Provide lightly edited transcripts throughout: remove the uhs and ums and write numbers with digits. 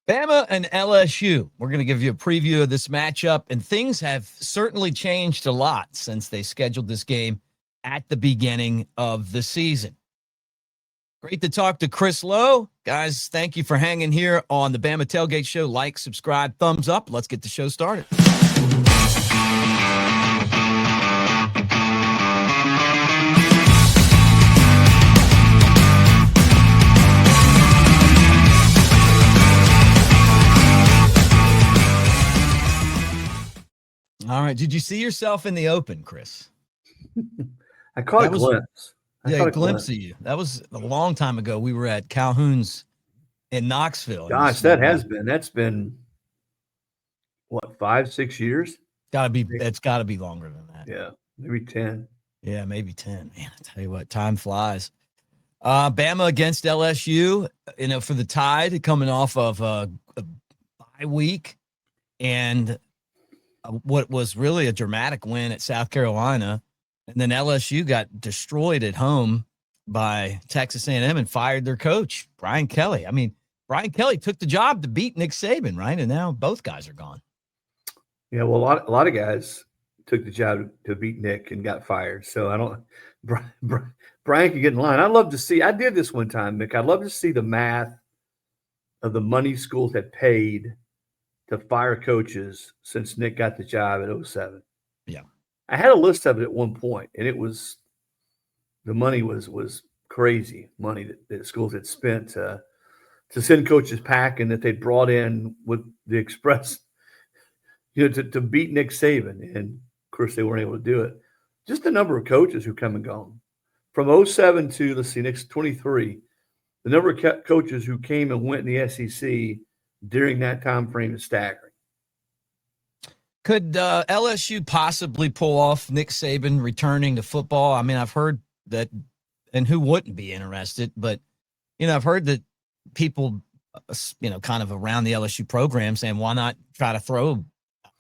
Bama and LSU. We're going to give you a preview of this matchup, and things have certainly changed a lot since they scheduled this game at the beginning of the season. Great to talk to Chris Lowe. Guys, thank you for hanging here on the Bama Tailgate Show. Like, subscribe, thumbs up. Let's get the show started. All right. Did you see yourself in the open, Chris? I caught a glimpse. A glimpse of you. That was a long time ago. We were at Calhoun's in Knoxville. Gosh, that's been what, 5-6 years? It's gotta be longer than that. Yeah, maybe 10. Yeah, maybe 10. Man, I tell you what, time flies. Bama against LSU, for the Tide, coming off of a bye week, and what was really a dramatic win at South Carolina. And then LSU got destroyed at home by Texas A&M and fired their coach, Brian Kelly. I mean, Brian Kelly took the job to beat Nick Saban, right? And now both guys are gone. Yeah, well, a lot of guys took the job to beat Nick and got fired. So I don't – Brian can get in line. I'd love to see – I did this one time, Mick. I'd love to see the math of the money schools had paid to fire coaches since Nick got the job at 2007. Yeah. I had a list of it at one point, and it was the money was crazy money that schools had spent to send coaches packing that they'd brought in with the express, to beat Nick Saban. And of course, they weren't able to do it. Just the number of coaches who come and gone from 2007 to, let's see, next 23, the number of coaches who came and went in the SEC during that time frame is staggering. Could LSU possibly pull off Nick Saban returning to football? I mean, I've heard that, and who wouldn't be interested, but, I've heard that people, kind of around the LSU program saying, why not try to throw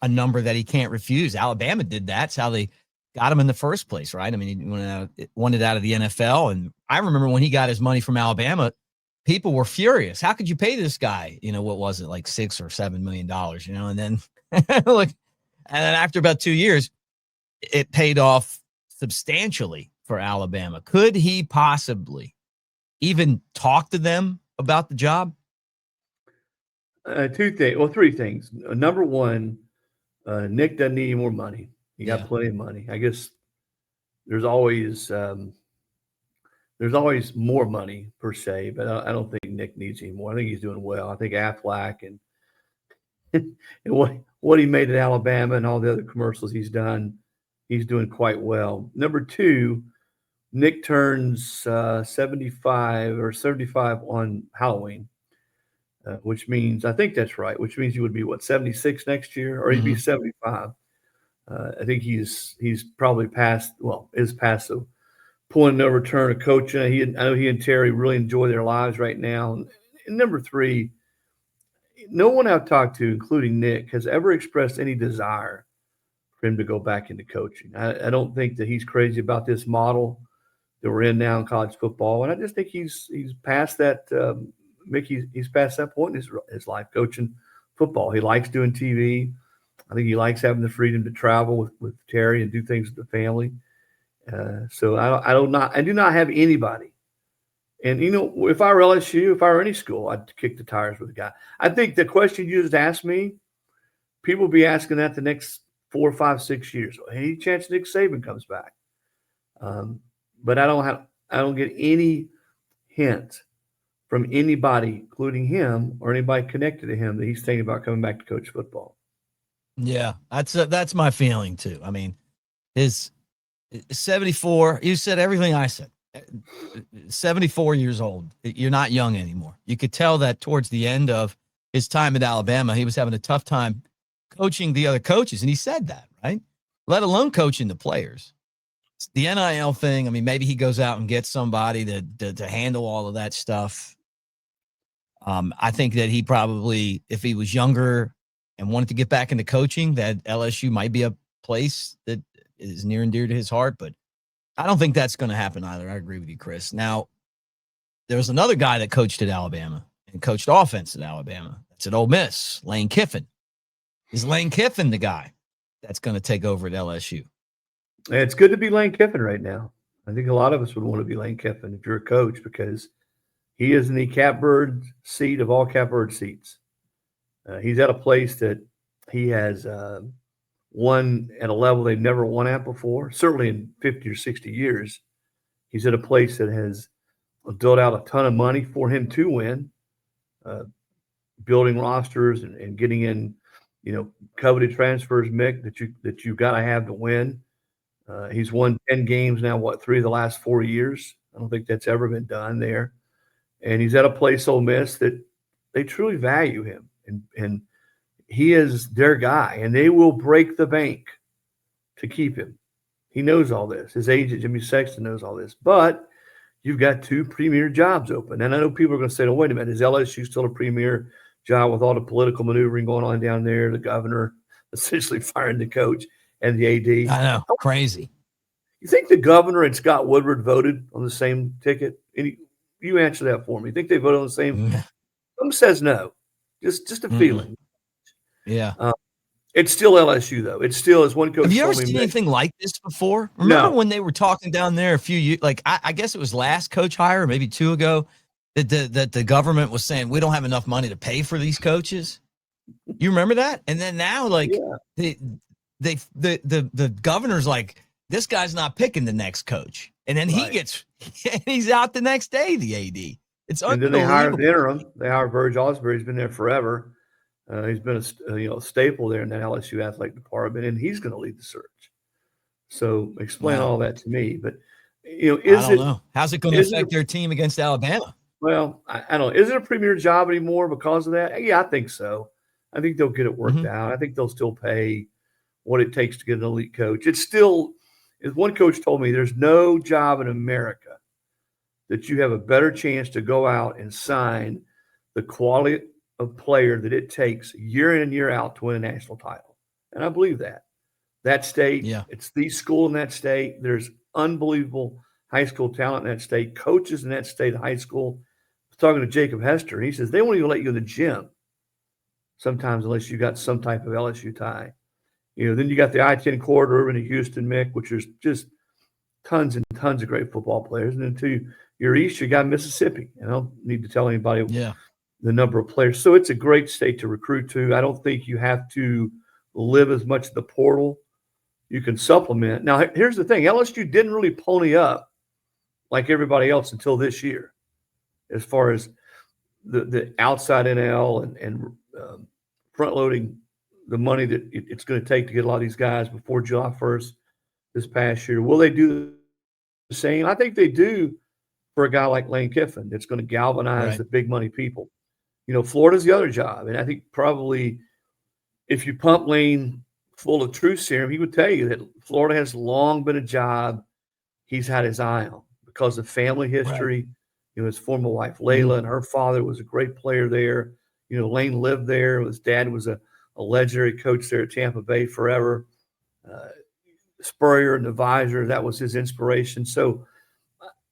a number that he can't refuse? Alabama did that. It's how they got him in the first place, right? I mean, he wanted out of the NFL. And I remember when he got his money from Alabama, people were furious. How could you pay this guy? What was it, like $6 or $7 million, and then and then after about 2 years, it paid off substantially for Alabama. Could he possibly even talk to them about the job? Three things. Number one, Nick doesn't need any more money. He got plenty of money. I guess there's always more money per se, but I don't think Nick needs any more. I think he's doing well. I think Aflac and what he made at Alabama and all the other commercials he's done, he's doing quite well. Number two, Nick turns 75 on Halloween, which means, I think that's right, which means he would be, 76 next year, or he'd be 75. I think he's probably is past the point of no return of coaching. I know he and Terry really enjoy their lives right now. And number three, no one I've talked to, including Nick, has ever expressed any desire for him to go back into coaching. I don't think that he's crazy about this model that we're in now in college football. And I just think he's past that, he's past that point in his life, coaching football. He likes doing TV. I think he likes having the freedom to travel with Terry and do things with the family. So I do not have anybody. And, if I were LSU, if I were any school, I'd kick the tires with the guy. I think the question you just asked me, people will be asking that the next 4, 5, 6 years. Any chance Nick Saban comes back? But I don't get any hint from anybody, including him or anybody connected to him, that he's thinking about coming back to coach football. Yeah, that's my feeling too. I mean, his 74, you said everything I said. 74 years old. You're not young anymore. You could tell that towards the end of his time at Alabama, he was having a tough time coaching the other coaches. And he said that, right? Let alone coaching the players. It's the NIL thing. I mean, maybe he goes out and gets somebody to handle all of that stuff. I think that he probably, if he was younger and wanted to get back into coaching, that LSU might be a place that is near and dear to his heart, but I don't think that's going to happen either. I agree with you, Chris. Now, there was another guy that coached at Alabama and coached offense at Alabama That's at Ole Miss. Lane Kiffin. Is Lane Kiffin the guy that's going to take over at LSU? It's good to be Lane Kiffin right now. I think a lot of us would want to be Lane Kiffin if you're a coach, because he is in the catbird seat of all catbird seats. He's at a place that he has won at a level they've never won at before, certainly in 50 or 60 years. He's at a place that has built out a ton of money for him to win, building rosters and getting in, coveted transfers, Mick, that you got to have to win. He's won 10 games now, 3 of the last 4 years. I don't think that's ever been done there. And he's at a place, Ole Miss, that they truly value him. And he is their guy, and they will break the bank to keep him. He knows all this. His agent, Jimmy Sexton, knows all this. But you've got 2 premier jobs open. And I know people are going to say, oh, wait a minute, is LSU still a premier job with all the political maneuvering going on down there? The governor essentially firing the coach and the AD. I know. Crazy. You think the governor and Scott Woodward voted on the same ticket? You answer that for me. You think they voted on the same? Some says no. Just a feeling. Yeah. It's still LSU, though. It's still, as one coach Have you ever told me, seen anything like this before? Remember No. when they were talking down there a few years, like I guess it was last coach hire, maybe 2 ago, that the government was saying we don't have enough money to pay for these coaches. You remember that? And then now, like the governor's like, this guy's not picking the next coach, and then he's out the next day. The AD. It's unbelievable. And then they hired the interim. They hired Verge Osbury. He's been there forever. He's been a staple there in that LSU athletic department, and he's going to lead the search. So explain all that to me. But I don't know. How's it going to affect their team against Alabama? Well, I don't know. Is it a premier job anymore because of that? Yeah, I think so. I think they'll get it worked out. I think they'll still pay what it takes to get an elite coach. It's still, as one coach told me, there's no job in America that you have a better chance to go out and sign the quality of player that it takes year in and year out to win a national title. And I believe that. That state, it's the school in that state. There's unbelievable high school talent in that state, coaches in that state of high school. I was talking to Jacob Hester, and he says they won't even let you in the gym sometimes unless you got some type of LSU tie. Then you got the I-10 corridor into Houston, Mick, which is just tons and tons of great football players. And then to your east, you got Mississippi. And I don't need to tell anybody the number of players. So it's a great state to recruit to. I don't think you have to live as much the portal. You can supplement. Now, here's the thing. LSU didn't really pony up like everybody else until this year as far as the outside NL and front-loading the money that it's going to take to get a lot of these guys before July 1st this past year. Will they do the same? I think they do for a guy like Lane Kiffin that's going to galvanize the big money people. Florida's the other job. And I think probably if you pump Lane full of truth serum, he would tell you that Florida has long been a job he's had his eye on because of family history. His former wife, Layla, and her father was a great player there. Lane lived there. His dad was a legendary coach there at Tampa Bay forever. Spurrier and the Visor, that was his inspiration. So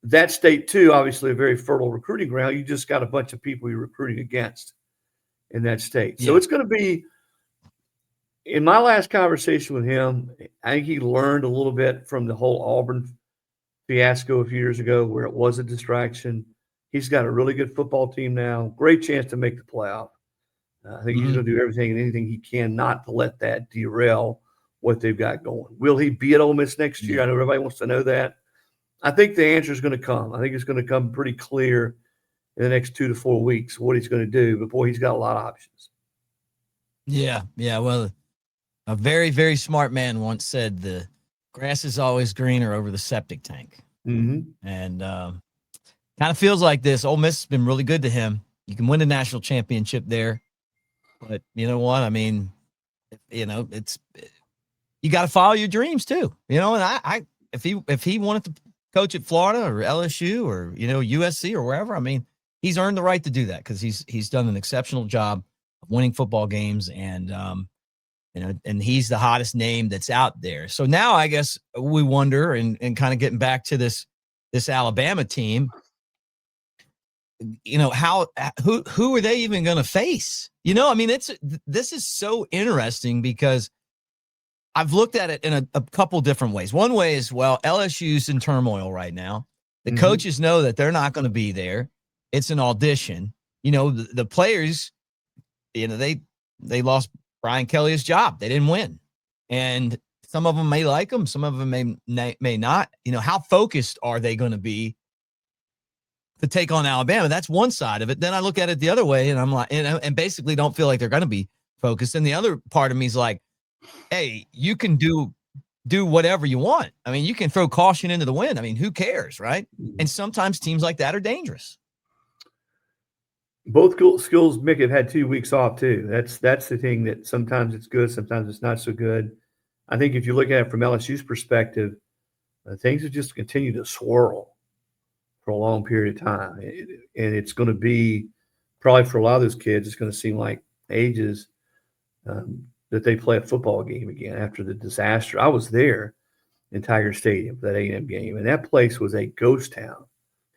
that state, too, obviously a very fertile recruiting ground. You just got a bunch of people you're recruiting against in that state. So it's going to be, in my last conversation with him, I think he learned a little bit from the whole Auburn fiasco a few years ago where it was a distraction. He's got a really good football team now. Great chance to make the playoff. I think he's going to do everything and anything he can not to let that derail what they've got going. Will he be at Ole Miss next year? I know everybody wants to know that. I think the answer is going to come. I think it's going to come pretty clear in the next 2 to 4 weeks what he's going to do. But, boy, he's got a lot of options. Yeah. Well, a very, very smart man once said the grass is always greener over the septic tank. And kind of feels like this. Ole Miss has been really good to him. You can win the national championship there. But you know what? I mean, it's you got to follow your dreams too. And I if he wanted to coach at Florida or LSU or USC or wherever, I mean, he's earned the right to do that because he's done an exceptional job of winning football games and and he's the hottest name that's out there. So now I guess we wonder and kind of getting back to this Alabama team. who are they even going to face? I mean, this is so interesting because I've looked at it in a couple different ways. One way is, well, LSU's in turmoil right now. The coaches know that they're not going to be there. It's an audition. The players, they lost Brian Kelly's job. They didn't win. And some of them may like him. Some of them may not. How focused are they going to be to take on Alabama? That's one side of it. Then I look at it the other way, and I'm like, and basically don't feel like they're going to be focused. And the other part of me is like, hey, you can do whatever you want. I mean, you can throw caution into the wind. I mean, who cares, right? And sometimes teams like that are dangerous. Both schools, Mick, have had 2 weeks off too. That's the thing, that sometimes it's good, sometimes it's not so good. I think if you look at it from LSU's perspective, things have just continued to swirl for a long period of time. And it's going to be, probably for a lot of those kids, it's going to seem like ages that they play a football game again after the disaster. I was there in Tiger Stadium for that A&M game, and that place was a ghost town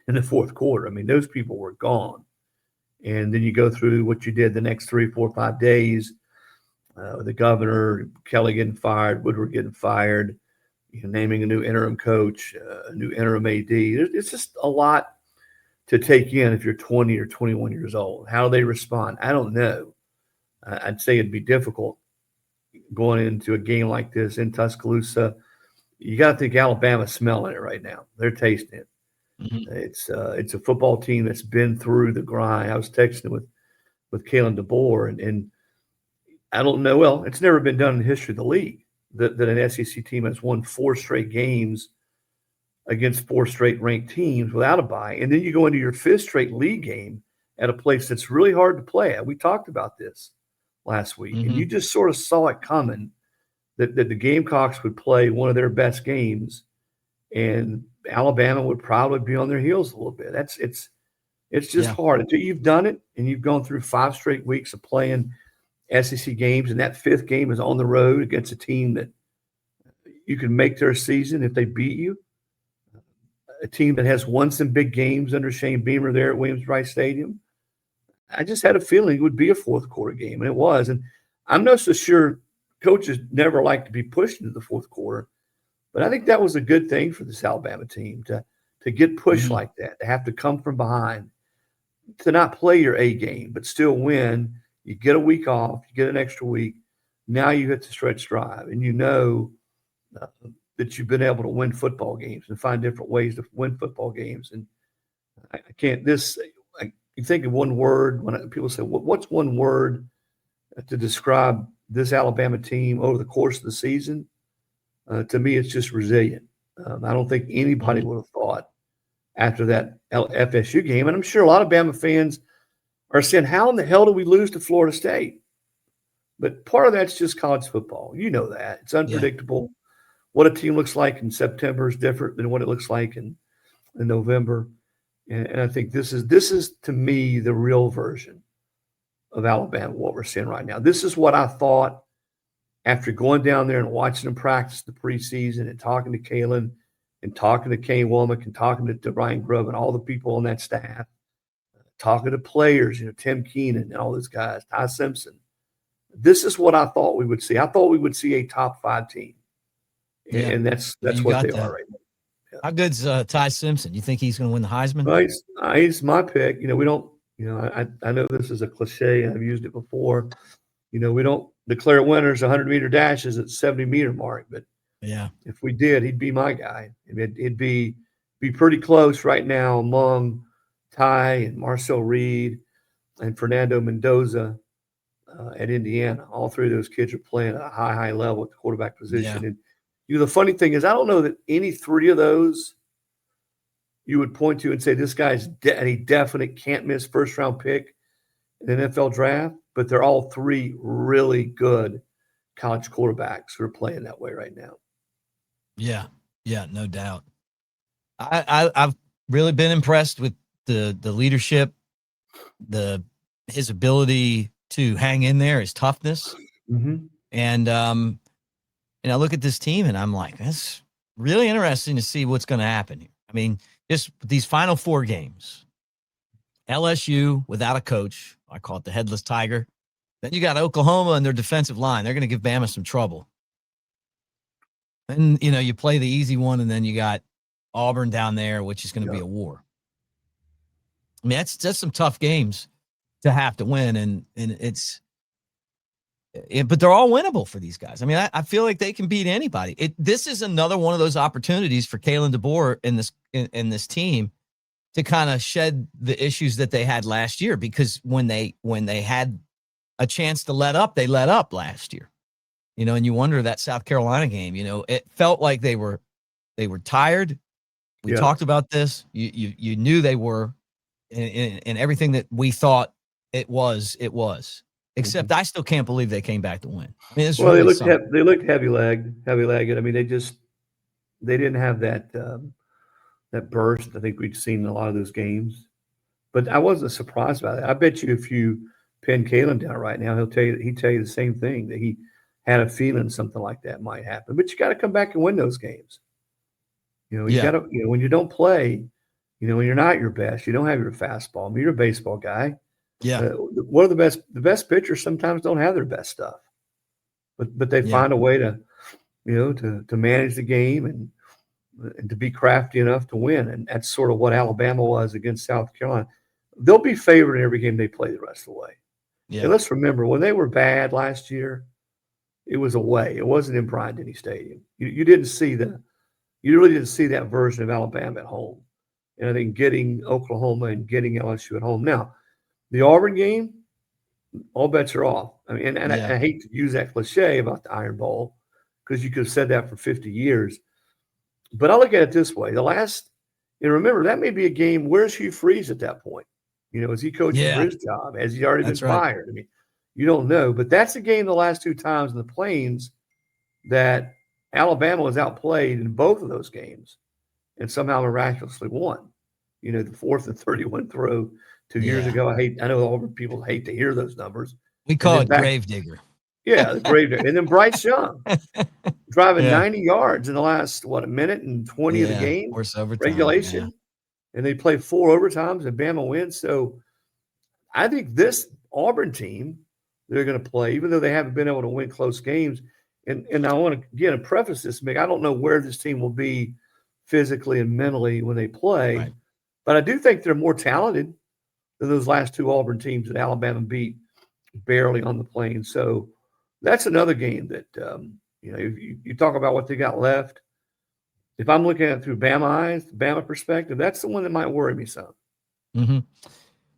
in the fourth quarter. I mean, those people were gone. And then you go through what you did the next 3, 4, 5 days. The governor, Kelly getting fired, Woodward getting fired, naming a new interim coach, a new interim AD. It's just a lot to take in if you're 20 or 21 years old. How do they respond? I don't know. I'd say it'd be difficult going into a game like this in Tuscaloosa. You got to think Alabama's smelling it right now. They're tasting it. Mm-hmm. It's a football team that's been through the grind. I was texting with Kalen DeBoer, and I don't know. Well, it's never been done in the history of the league that an SEC team has won 4 straight games against 4 straight ranked teams without a bye. And then you go into your 5th straight league game at a place that's really hard to play at. We talked about this last week, and you just sort of saw it coming that the Gamecocks would play one of their best games, and Alabama would probably be on their heels a little bit. It's just hard until you've done it and you've gone through 5 straight weeks of playing SEC games, and that 5th game is on the road against a team that you can make their season if they beat you. A team that has won some big games under Shane Beamer there at Williams-Brice Stadium. I just had a feeling it would be a fourth quarter game, and it was. And I'm not so sure. Coaches never like to be pushed into the fourth quarter, but I think that was a good thing for this Alabama team to get pushed like that, to have to come from behind, to not play your A game, but still win. You get a week off, you get an extra week. Now you hit the stretch drive, and that you've been able to win football games and find different ways to win football games. And I can't you think of one word when people say, what's one word to describe this Alabama team over the course of the season? To me, it's just resilient. I don't think anybody would have thought after that FSU game, and I'm sure a lot of Bama fans are saying, how in the hell do we lose to Florida State? But part of that's just college football. You know that. It's unpredictable. Yeah. What a team looks like in September is different than what it looks like in November. And I think this is to me the real version of Alabama, what we're seeing right now. This is what I thought after going down there and watching them practice the preseason and talking to Kalen and talking to Kane Womack and talking to Ryan Grubb and all the people on that staff, talking to players, Tim Keenan and all those guys, Ty Simpson. This is what I thought we would see. I thought we would see a top 5 team. Yeah. And that's what they are right now. Yeah. How good's Ty Simpson? You think he's going to win the Heisman? Well, he's my pick. We don't, I know this is a cliche. I've used it before. We don't declare winners 100-meter dashes at 70-meter mark. But if we did, he'd be my guy. It'd be pretty close right now among Ty and Marcel Reed and Fernando Mendoza at Indiana. All 3 of those kids are playing at a high level at the quarterback position. Yeah. And the funny thing is, I don't know that any 3 of those you would point to and say this guy's a definite can't-miss first-round pick in an NFL draft, but they're all 3 really good college quarterbacks who are playing that way right now. Yeah, no doubt. I've really been impressed with the leadership, his ability to hang in there, his toughness, and I look at this team and I'm like, that's really interesting to see what's going to happen here. I mean, just these final 4 games, LSU without a coach. I call it the headless tiger. Then you got Oklahoma and their defensive line. They're going to give Bama some trouble. And, you play the easy one, and then you got Auburn down there, which is going to be a war. I mean, that's just some tough games to have to win, and but they're all winnable for these guys. I mean, I feel like they can beat anybody. This is another one of those opportunities for Kalen DeBoer in this team to kind of shed the issues that they had last year, because when they had a chance to let up, they let up last year. And you wonder that South Carolina game, it felt like they were tired. We talked about this. You knew they were in everything that we thought it was. Except I still can't believe they came back to win. I mean, it's really they looked heavy-legged. I mean, they didn't have that burst I think we'd seen in a lot of those games. But I wasn't surprised by that. I bet you if you pin Kalen down right now, he'd tell you the same thing, that he had a feeling something like that might happen. But you got to come back and win those games. You got to, when you don't play, when you're not your best, you don't have your fastball. I mean, you're a baseball guy. Yeah. One of the best pitchers sometimes don't have their best stuff, but they find a way to, to manage the game and to be crafty enough to win. And that's sort of what Alabama was against South Carolina. They'll be favored in every game they play the rest of the way. Yeah. And let's remember, when they were bad last year, it was away. It wasn't in Bryant-Denny Stadium. You really didn't see that version of Alabama at home. And I think getting Oklahoma and getting LSU at home. Now, the Auburn game, all bets are off. I mean, and I hate to use that cliche about the Iron Bowl, because you could have said that for 50 years. But I look at it this way. Remember, that may be a game, where's Hugh Freeze at that point? Is he coaching for his job? Has he already been fired? I mean, you don't know. But that's a game the last two times in the Plains that Alabama was outplayed in both of those games and somehow miraculously won. The 4th and 31 throw 2 years ago. I know Auburn people hate to hear those numbers. We call it Gravedigger. Yeah, the Gravedigger. And then Bryce Young driving 90 yards in the last, a minute and 20 of the game, regulation. And they play 4 overtimes and Bama wins. So I think this Auburn team, they're going to play, even though they haven't been able to win close games. And I want to, again, preface this, Mick. I don't know where this team will be physically and mentally when they play, but I do think they're more talented than those last 2 Auburn teams that Alabama beat barely on the Plains. So that's another game that, you talk about what they got left. If I'm looking at it through Bama eyes, Bama perspective, that's the one that might worry me some. Mm-hmm.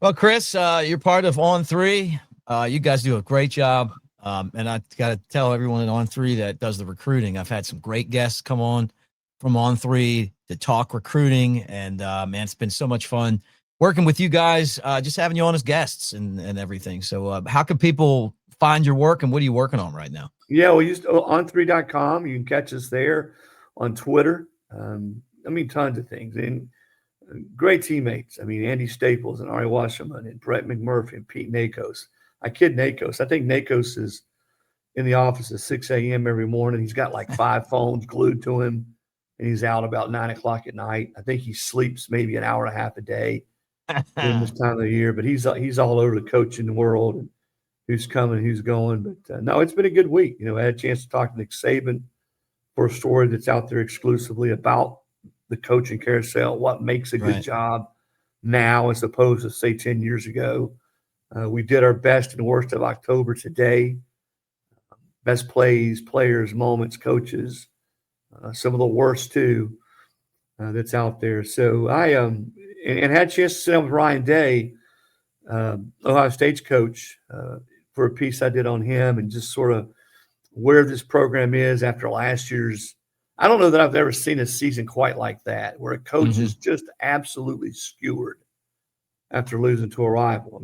Well, Chris, you're part of On 3. You guys do a great job. And I got to tell everyone at On 3 that does the recruiting. I've had some great guests come on from On 3 to talk recruiting. And, man, it's been so much fun working with you guys, just having you on as guests and everything. So how can people find your work, and what are you working on right now? Yeah, we use on3.com. You can catch us there, on Twitter. Tons of things. And great teammates. Andy Staples and Ari Wasserman and Brett McMurphy and Pete Nakos. I kid Nakos. I think Nakos is in the office at 6 a.m. every morning. He's got like 5 phones glued to him, and he's out about 9 o'clock at night. I think he sleeps maybe an hour and a half a day in this time of the year. But he's all over the coaching world, and who's coming, who's going. But no, it's been a good week. I had a chance to talk to Nick Saban for a story that's out there exclusively about the coaching carousel, what makes a good job now as opposed to, say, 10 years ago. We did our best and worst of October today. Best plays, players, moments, coaches, some of the worst too that's out there. So I and had a chance to sit down with Ryan Day, Ohio State's coach, for a piece I did on him and just sort of where this program is after last year's. I don't know that I've ever seen a season quite like that, where a coach is just absolutely skewered after losing to a rival.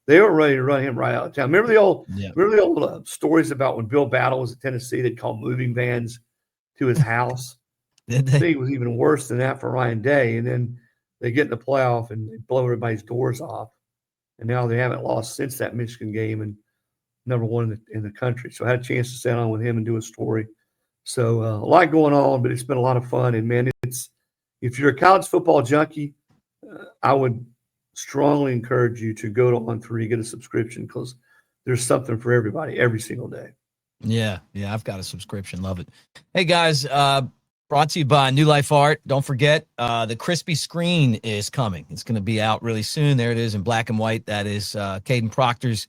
They were ready to run him right out of town. Remember the old stories about when Bill Battle was at Tennessee, they'd call moving vans to his house. I think it was even worse than that for Ryan Day. And then they get in the playoff and they blow everybody's doors off. And now they haven't lost since that Michigan game, and number 1 in the country. So I had a chance to sit down with him and do a story. So a lot going on, but it's been a lot of fun. And, man, if you're a college football junkie, I would strongly encourage you to go to On3, get a subscription, because there's something for everybody every single day. Yeah, I've got a subscription. Love it. Hey, guys, brought to you by New Life Art. Don't forget, the crispy screen is coming. It's going to be out really soon. There it is in black and white. That is Caden Proctor's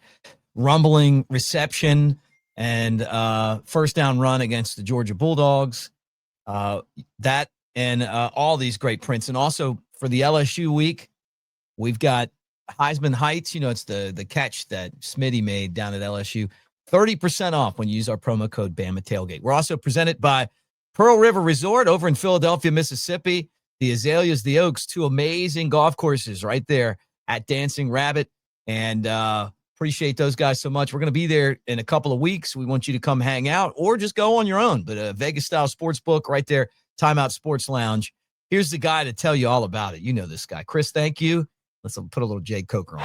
rumbling reception and first down run against the Georgia Bulldogs. That and all these great prints. And also for the LSU week, we've got Heisman Heights. It's the catch that Smitty made down at LSU. 30% off when you use our promo code Bama Tailgate. We're also presented by Pearl River Resort over in Philadelphia, Mississippi. The Azaleas, the Oaks, 2 amazing golf courses right there at Dancing Rabbit. And appreciate those guys so much. We're going to be there in a couple of weeks. We want you to come hang out or just go on your own. But Vegas-style sports book right there, Timeout Sports Lounge. Here's the guy to tell you all about it. You know this guy. Chris, thank you. Let's put a little Jay Coker on.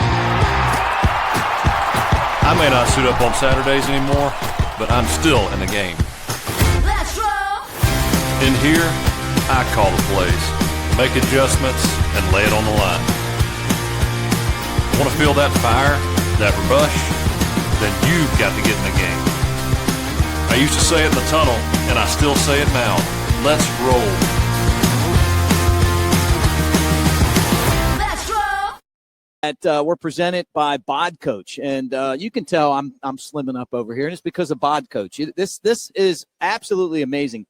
I may not suit up on Saturdays anymore, but I'm still in the game. Let's roll. In here, I call the plays, make adjustments, and lay it on the line. Want to feel that fire, that rush? Then you've got to get in the game. I used to say it in the tunnel, and I still say it now. Let's roll. We're presented by Bod Coach, and you can tell I'm slimming up over here, and it's because of Bod Coach. This is absolutely amazing.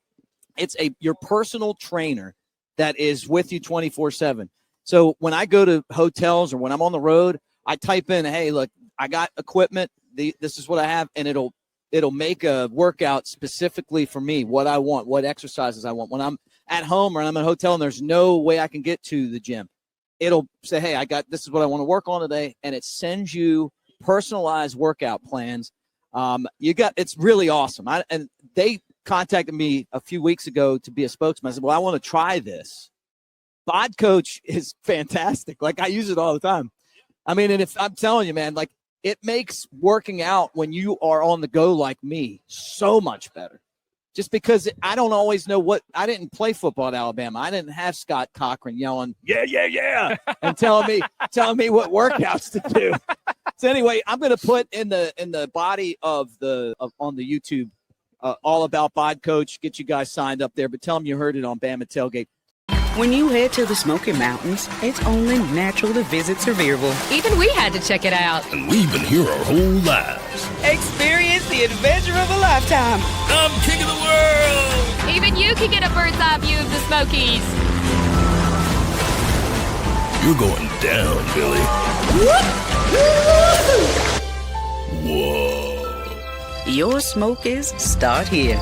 It's your personal trainer that is with you 24/7. So when I go to hotels or when I'm on the road, I type in, "Hey, look, I got equipment. This is what I have," and it'll make a workout specifically for me, what I want, what exercises I want. When I'm at home or I'm at a hotel and there's no way I can get to the gym, it'll say, "Hey, this is what I want to work on today," and it sends you personalized workout plans. It's really awesome. And they contacted me a few weeks ago to be a spokesman. I said, "Well, I want to try this." Bod Coach is fantastic. Like, I use it all the time. I mean, and if I'm telling you, man, like, it makes working out when you are on the go like me so much better. Just because I don't always know I didn't play football at Alabama. I didn't have Scott Cochran yelling, yeah, and telling me what workouts to do. So anyway, I'm going to put in the body on the YouTube all about Bod Coach. Get you guys signed up there, but tell them you heard it on Bama Tailgate. When you head to the Smoky Mountains, it's only natural to visit Sevierville. Even we had to check it out. And we've been here our whole lives. Experience the adventure of a lifetime. I'm king of the world. Even you can get a bird's eye view of the Smokies. You're going down, Billy. Whoa. Your Smokies start here.